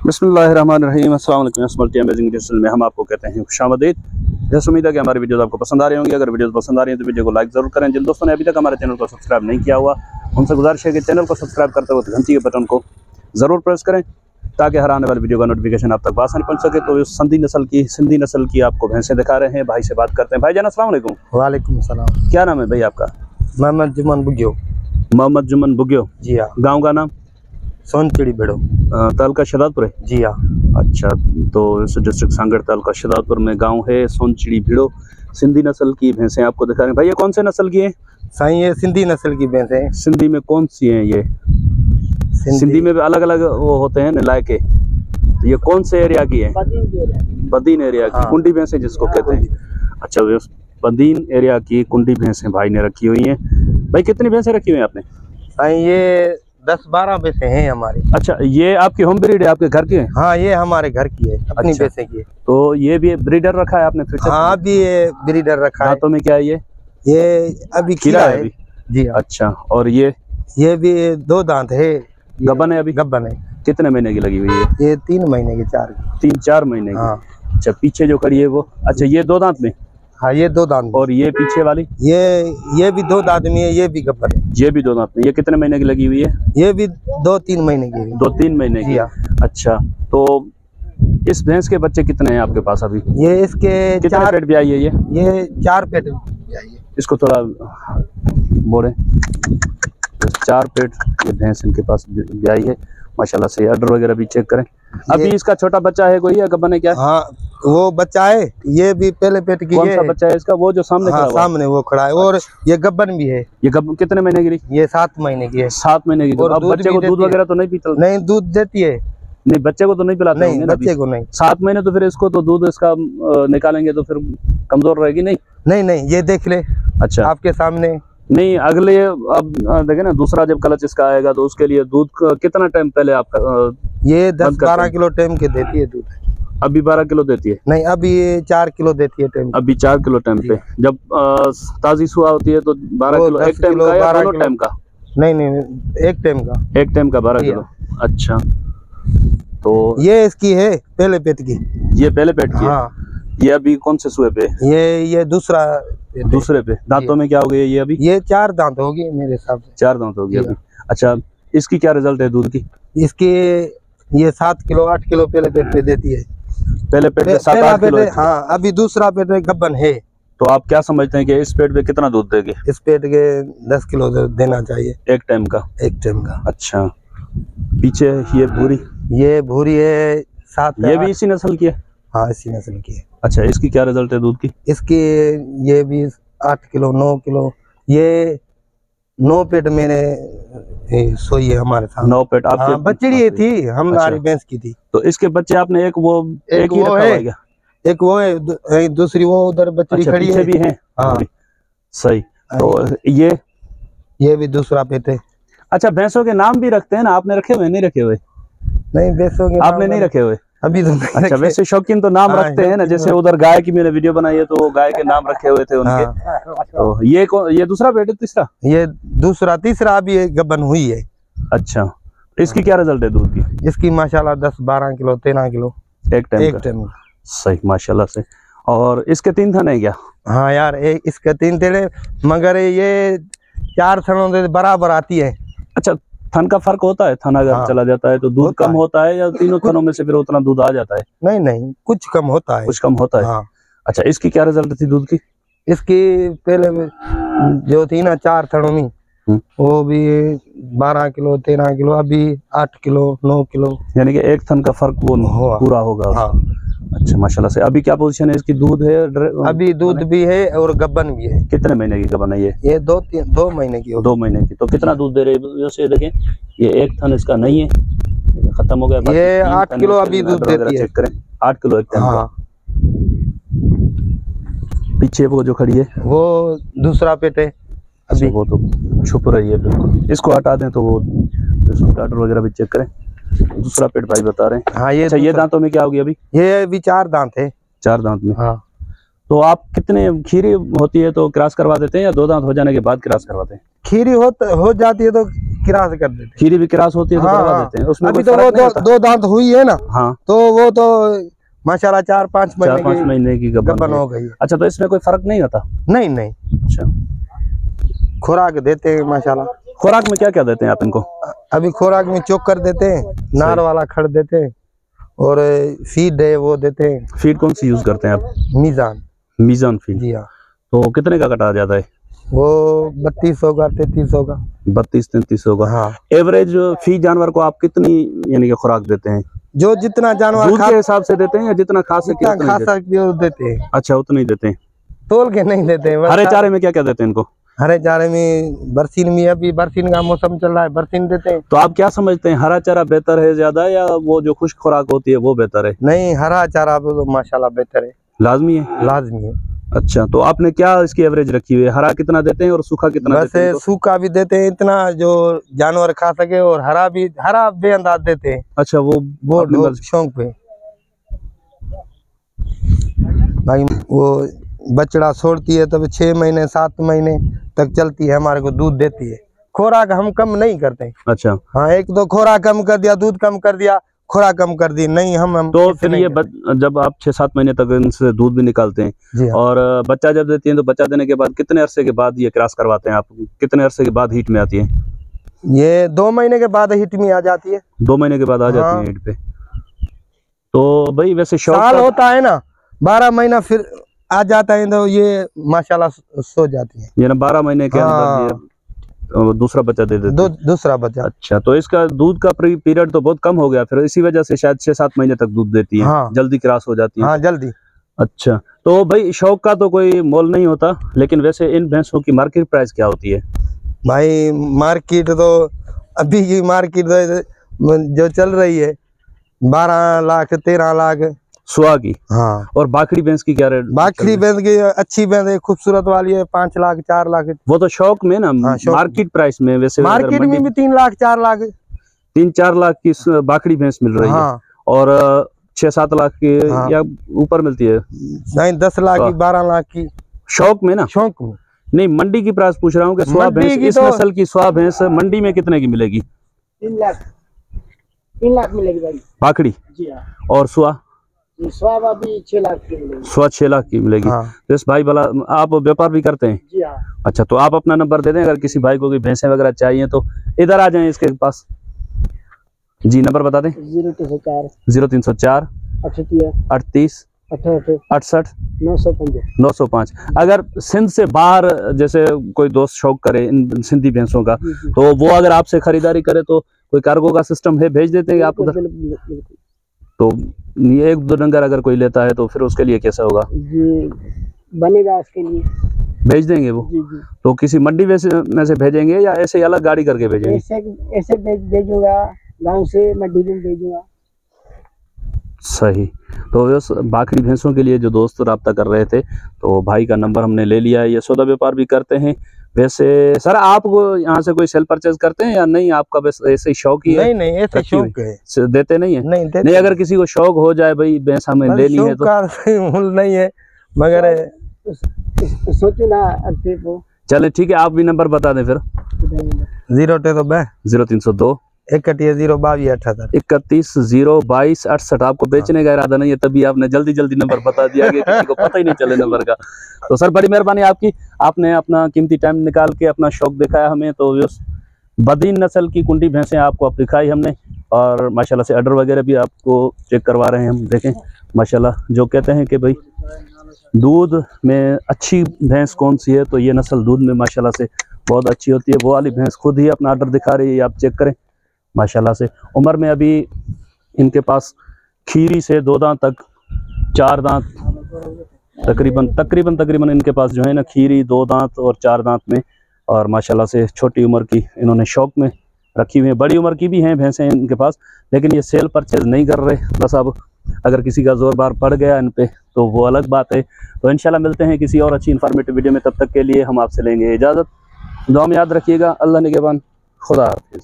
बिस्मिल्लाहिर्रहमानिर्रहीम। अस्सलाम वालेकुम। अमेजिंग डिजिटल में हम आपको कहते हैं खुशामदीद। जैसे उम्मीद है कि हमारी वीडियोस आपको पसंद आ रही होंगी। अगर वीडियोस पसंद आ रही हैं तो वीडियो को लाइक जरूर करें। जिन दोस्तों ने अभी तक हमारे चैनल को सब्सक्राइब नहीं किया हुआ उनसे गुजारिश है कि चैनल को सब्सक्राइब करते वक्त घंटी के बटन को ज़रूर प्रेस करें ताकि हर आने वाली वीडियो का नोटिफिकेशन आप तक आसानी पहुंच सके। तो सिंधी नस्ल की आपको भैंसें दिखा रहे हैं। भाई से बात करते हैं। भाई जान अस्सलाम वालेकुम। वालेकुम सलाम। क्या नाम है भाई आपका? मोहम्मद जुमन बुग्यो। मोहम्मद जुमन बुग्यो। जी हाँ। गाँव का नाम? सोनचिड़ी बेड़ो, तालुका शहदादपुर है। जी हाँ। अच्छा, तो इस डिस्ट्रिक्ट सांगड़ तालुका शहदादपुर में गांव है सोनचिड़ी भिड़ो। सिंधी नस्ल की भैंसें आपको दिखा रहे हैं। भाई ये कौन से नस्ल की हैं? साईं ये सिंधी नस्ल की भैंस है। सिंधी में कौन सी हैं ये? सिंधी में भी अलग अलग वो होते हैं इलाके। तो ये कौन से एरिया की है? बदीन एरिया की कुंडी भैंसें जिसको कहते हैं। अच्छा, वे बदीन एरिया की कुंडी भैंसें भाई ने रखी हुई हैं। भाई कितनी भैंसें रखी हुई हैं आपने? साईं ये 10-12 भैंसें हैं हमारी। अच्छा, ये आपकी होम ब्रीड है, आपके घर की है? हाँ, ये हमारे घर की है, अपनी अच्छा। भैंसें की है। तो ये भी ब्रीडर रखा है आपने? फिर हाँ, अभी ये ब्रीडर रखा है। दांतों में क्या है ये? अभी खीरा है अभी। जी हाँ। अच्छा, और ये भी 2 दांत है। गब्बन है अभी? गब्बन है। कितने महीने की लगी हुई है? ये 3 महीने की, 4 की। 3-4 महीने की। हाँ। अच्छा, पीछे जो खड़ी है वो? अच्छा, ये 2 दांत में? हाँ, ये 2 दांत। और ये पीछे वाली? ये भी 2 दांत में है, ये भी गब्बन है। ये भी 2 दांत में। ये कितने महीने की लगी हुई है? ये भी 2-3 महीने की है। 2-3 महीने की। अच्छा, तो इस भैंस के बच्चे कितने हैं आपके पास अभी? ये इसके कितने 4 पेट भी आई है ये 4 पेट भी आई है। इसको थोड़ा बोले। 4 पेट ये भैंस इनके पास भी आई है माशाल्लाह से। अडर वगैरह भी चेक करें। अभी इसका छोटा बच्चा है कोई या गब्बन है क्या? हाँ, वो बच्चा है। ये भी पहले पेट की है। कौन सा बच्चा है इसका? वो जो सामने खड़ा हुआ है? सामने वो खड़ा है। और ये गब्बन भी है। ये कितने महीने की? ये 7 महीने की है। 7 महीने की। और अब बच्चे को दूध वगैरह तो नहीं पीता? नहीं, दूध देती है। नहीं, बच्चे को तो नहीं पिलाते नहीं, बच्चे को नहीं। 7 महीने तो फिर इसको तो दूध इसका निकालेंगे तो फिर कमजोर रहेगी नहीं? नहीं, ये देख ले। अच्छा, आपके सामने। नहीं, अगले अब देखे ना, दूसरा जब क्लच इसका आएगा तो उसके लिए दूध कितना टाइम पहले आपका? ये 10-12 किलो टाइम के देती है दूध। अभी 12 किलो देती है? नहीं, अभी 4 किलो देती है टाइम। अभी 4 किलो टाइम पे। जब ताजी सुहा होती है तो 12 किलो एक टाइम का या दोनों टाइम का? नहीं, एक टाइम का। एक टाइम का 12 किलो। अच्छा, तो ये इसकी है पहले पेट की। ये पहले पेट की? हाँ। ये अभी कौन से सुए पे? ये दूसरे पे। दांतों में क्या हो गया ये अभी? ये 4 दांत हो गए मेरे हिसाब से। 4 दांत हो गए अभी। अच्छा, इसकी क्या रिजल्ट है दूध की? इसकी ये 7 किलो 8 किलो पहले पेट पे देती है। पहले पेट पे 7-8 किलो? हाँ, अभी दूसरा पेट में गब्बन है। तो आप क्या समझते हैं कि इस पेट पे कितना दूध देगी? इस पेट के 10 किलो देना चाहिए एक टाइम का। अच्छा, पीछे ये भूरी है 7। ये भी इसी नस्ल की है? हाँ, इसी नस्ल की है। अच्छा, इसकी क्या रिजल्ट है दूध की? इसकी ये भी 8 किलो 9 किलो। ये 9 पेट मेरे सोई है हमारे साथ। 9 पेट आपके? बच्ची थी हमारी भैंस की थी। तो इसके बच्चे आपने एक ही रखा हुआ है क्या? एक वो है, दूसरी वो उधर बच्ची खड़ी है। भी है? हाँ, सही। तो ये भी दूसरा पेट है। अच्छा, भैंसों के नाम भी रखते हैं ना? आपने रखे हुए? नहीं रखे हुए? नहीं, भैंसों के आपने नहीं रखे हुए अभी तो। अच्छा, वैसे शौकीन तो नाम रखते हैं ना, जैसे उधर गाय की मैंने वीडियो बनाई है तो गाय के नाम रखे हुए थे उनके। तो ये दूसरा पेट है? तीसरा? ये दूसरा। तीसरा अभी गब्बन हुई है। अच्छा, इसकी क्या रिजल्ट है दूध की? इसकी माशाल्लाह 10-12 किलो 13 किलो एक टाइम। सही, माशाल्लाह से। और इसके 3 थन है क्या? हाँ यार, इसके 3 थे मगर ये 4 थनों से बराबर आती है। अच्छा, थन का फर्क होता है? थन अगर चला जाता है तो दूध कम होता है या तीनों थनों में से फिर उतना दूध आ जाता है? नहीं, कुछ कम होता है। कुछ कम होता है। हाँ। अच्छा, इसकी क्या रिजल्ट थी दूध की? इसकी पहले जो थी ना 4 थनों में, वो भी 12 किलो 13 किलो, अभी 8 किलो 9 किलो। यानी कि एक थन का फर्क वो पूरा होगा। हाँ। अच्छा, माशाल्लाह से। अभी क्या पोजीशन है इसकी? दूध है? अभी दूध भी है और गब्बन भी है। कितने महीने की गब्बन है ये 2 महीने की। 2 महीने की। तो कितना दूध दे रहे हैं? जैसे देखें, ये एक थन इसका नहीं है, खत्म हो गया। ये 8 किलो अभी दूध देती है। चेक करें, 8 किलो एक टाइम का। पीछे वो जो खड़ी है वो दूसरा पेट है अभी। वो तो छुप रही है बिल्कुल। इसको हटा दें तो वो स्टार्टर वगैरह भी चेक करें। दूसरा पेट भाई बता रहे हैं। हाँ, ये दांतों में क्या होगी अभी? ये भी 4 दांत है। 4 दांत में? हाँ। तो आप कितने खीरी होती है तो क्रॉस करवा देते हैं या 2 दांत हो जाने के बाद क्रॉस करवाते हैं? खीरी हो जाती है तो किरास कर देते हैं। खीरी भी किरास होती है तो करवा देते हैं, उसमें अभी कोई तो फर्क वो नहीं होता? दो दांत हुई है ना, हाँ, तो वो तो माशाल्लाह 4-5 महीने की गबन हो गई है। अच्छा, तो इसमें कोई फर्क नहीं होता? नहीं नहीं, अच्छा, खुराक देते हैं माशाल्लाह। खुराक में क्या क्या देते हैं आप इनको? अभी खुराक में चोकर देते हैं, नार वाला खड़ देते हैं, और फीड है वो देते हैं। फीड कौन सी यूज करते हैं आप? मीजान। मीजान फीड। जी हाँ। तो कितने का कटा जाता है? वो 3200 का 3300 का। 32-3300 का। हाँ। एवरेज फी जानवर को आप कितनी यानी कि खुराक देते हैं? जो जितना जानवर दूध के हिसाब से देते हैं या जितना खा सके जितना खा सकते हो देते हैं। अच्छा, उतना ही देते हैं, तोल के नहीं देते हैं। हरे चारे में क्या क्या देते हैं इनको? हरे चारे में बरसीन में, अभी बरसीन का मौसम चल रहा है, बरसीन देते हैं। तो आप क्या समझते हैं, हरा चारा बेहतर है ज्यादा या वो जो खुश्क खुराक होती है वो बेहतर है? नहीं, हरा चारा तो माशाल्लाह बेहतर है, लाजमी है। लाजमी है। अच्छा, तो आपने क्या इसकी एवरेज रखी हुई है? हरा कितना देते हैं और सूखा कितना बस देते हैं? सूखा भी देते हैं इतना जो जानवर खा सके, और हरा बेअंदाज देते हैं। अच्छा, वो शौक पे भाई, वो बछड़ा छोड़ती है तब 6 महीने 7 महीने तक चलती है, हमारे को दूध देती है। खुराक हम कम नहीं करते। अच्छा, हाँ, एक दो खुराक कम कर दिया, दूध कम कर दिया, खुराक कम कर दी, नहीं हम तो फिर ये जब आप 6-7 महीने तक इनसे दूध भी निकालते हैं, जी हाँ। और बच्चा जब देती हैं तो बच्चा देने के बाद कितने अरसे के बाद ये क्रॉस करवाते हैं आप? कितने अरसे के बाद हीट में आती है? ये 2 महीने के बाद हीट में आ जाती है। 2 महीने के बाद आ जाती है हीट पे। तो भाई वैसे साल होता है ना, 12 महीना फिर आ जाता है, तो ये माशाल्लाह सो जाती है। ये ना 12 महीने के अंदर दूसरा बच्चा दे देते हैं। दूसरा बच्चा। अच्छा, तो इसका दूध का पीरियड तो बहुत कम हो गया, फिर इसी वजह से शायद 6-7 महीने तक दूध देती है। हाँ। जल्दी क्रॉस हो जाती है। हाँ, जल्दी। अच्छा, तो भाई शौक का तो कोई मोल नहीं होता, लेकिन वैसे इन भैंसों की मार्केट प्राइस क्या होती है? भाई मार्केट तो अभी की मार्केट जो चल रही है 12 लाख 13 लाख सुहा की। हाँ। और बाखड़ी भैंस की क्या रेट? बाखड़ी भैंस की अच्छी भैंस है, खूबसूरत वाली है, 5 लाख 4 लाख। वो तो शौक में ना। हाँ, मार्केट प्राइस में वैसे मार्केट में भी 3 लाख 4 लाख 3-4 लाख की बाखड़ी भैंस मिल रही है, और 6-7 लाख की या ऊपर मिलती है? नहीं, 10 लाख की 12 लाख की शौक में ना। शौक में नहीं, मंडी की प्राइस पूछ रहा हूँ कि सुहा भैंस, इस नस्ल की सुहा भैंस मंडी में कितने की मिलेगी? 3 लाख मिलेगी भाई बाखड़ी। जी हाँ। और सुहा? सुहा भी 6 लाख की मिलेगी। सुहा 6 लाख की मिलेगी। तो इस भाई वाला आप व्यापार भी करते हैं? जी हाँ। अच्छा, तो आप अपना नंबर दे दें, अगर किसी भाई को कोई भैंसें वगैरह चाहिए तो इधर आ जाएं इसके पास। जी, नंबर बता दें। 0304 0304 38 68 905। अगर सिंध से बाहर जैसे कोई दोस्त शौक करे इन सिंधी भैंसों का, तो वो अगर आपसे खरीदारी करे तो कोई कार्गो का सिस्टम है, भेज देते हैं आप उधर? तो ये 1-2 डंगर अगर कोई लेता है तो फिर उसके लिए कैसा होगा? जी, बनेगा उसके लिए, भेज देंगे वो? जी जी। तो किसी मंडी में से भेजेंगे या ऐसे ही अलग गाड़ी करके भेजेंगे? ऐसे भेजूंगा, गांव से मंडी में भेजूंगा। सही। तो बाखड़ी भैंसों के लिए जो दोस्त रब्ता कर रहे थे, तो भाई का नंबर हमने ले लिया है। ये सौदा व्यापार भी करते हैं। वैसे सर, आप यहाँ से कोई सेल परचेज करते हैं या नहीं? आपका बस ऐसे ही शौक ही है? नहीं, ऐसे शौक है। देते नहीं है? नहीं, अगर किसी को शौक हो जाए भाई भैंस हमें लेनी है तो? नहीं है, मगर सोचो ना। चले ठीक है, आप भी नंबर बता दें फिर। 0302 31 022 68। आपको बेचने का इरादा नहीं है, तभी आपने जल्दी नंबर बता दिया कि किसी को पता ही नहीं चले नंबर का। तो सर, बड़ी मेहरबानी आपकी, आपने अपना कीमती टाइम निकाल के अपना शौक दिखाया हमें। तो बदीन नस्ल की कुंडी भैंसें आपको अब दिखाई हमने, और माशाल्लाह से अडर वगैरह भी आपको चेक करवा रहे हैं हम। देखें माशाल्लाह, जो कहते हैं कि भाई दूध में अच्छी भैंस कौन सी है, तो ये नस्ल दूध में माशाल्लाह से बहुत अच्छी होती है। वो वाली भैंस खुद ही अपना अडर दिखा रही है, आप चेक करें माशाल्लाह से। उम्र में अभी इनके पास खीरी से 2 दांत तक 4 दांत तकरीबन इनके पास जो है ना, खीरी 2 दांत और 4 दांत में, और माशाल्लाह से छोटी उम्र की इन्होंने शौक में रखी हुई है। बड़ी उम्र की भी हैं भैंसें इनके पास, लेकिन ये सेल परचेज नहीं कर रहे। बस अब अगर किसी का जोर बार पड़ गया इन पे तो वो अलग बात है। तो इंशाल्लाह मिलते हैं किसी और अच्छी इन्फॉर्मेटिव वीडियो में। तब तक के लिए हम आपसे लेंगे इजाज़त। दुआ में याद रखिएगा। अल्लाह निगहबान। खुदा हाफिज़।